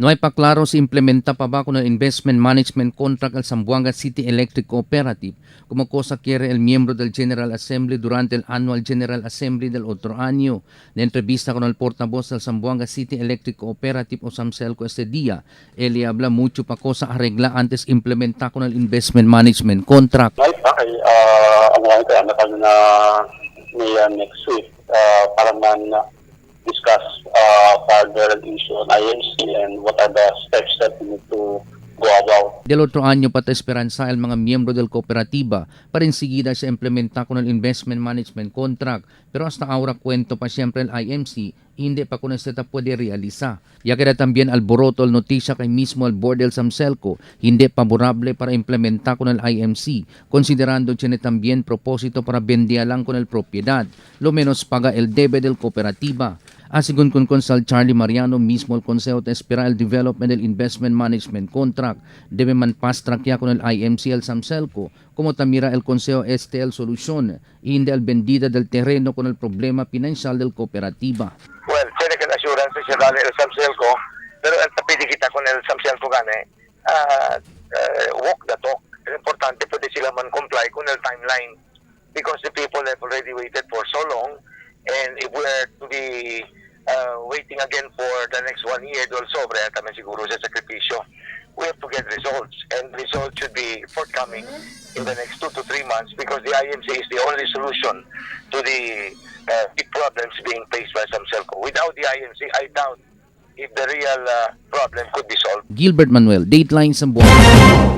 No hay pa klaro si implementa pa ba con el investment management contract al Zamboanga City Electric Cooperative, como cosa quiere el miembro del General Assembly durante el Annual General Assembly del otro año. De entrevista con el portavoz del Zamboanga City Electric Cooperative o SAMCELCO este día, él le habla mucho pa cosa arregla antes implementar con el investment management contract. Right, okay. Ang kaya na kami na niya next week para man discuss further issue on IMC and what are the steps that we need to go about. Del otro año pata esperanza el mga miyembro del kooperatiba para enseguida sa implementa con el investment management contract, pero hasta ahora cuento pa siempre el IMC hindi pa con esta puede realizar. Ya queda también alboroto el noticia kay mismo el board del SAMCELCO hindi favorable para implementar con el IMC, considerando tiene también propósito para bendialang con el propiedad, lo menos paga el debe del cooperativa. Asigun con Consal Charlie Mariano mismo el Consejo te espera el development del investment management contract, debe man fast track ya con el IMC el SAMCELCO, como tamira el Consejo este el solución, y hindi al vendida del terreno con el problema financial del cooperativa. Well, tiene que la assurance siya dali el SAMCELCO, pero el tapiti kita con el SAMCELCO gane, walk the talk. Es importante pwede sila man comply con el timeline because the people have already waited for so long, and if we're to be waiting again for the next 1 year, dol sobre, tamang siguro sa sakripisyo, we have to get results, and results should be forthcoming in the next 2 to 3 months because the IMC is the only solution to the big problems being faced by SAMCELCO. Without the IMC, I doubt if the real problem could be solved. Gilbert Manuel, Dateline Zamboanga.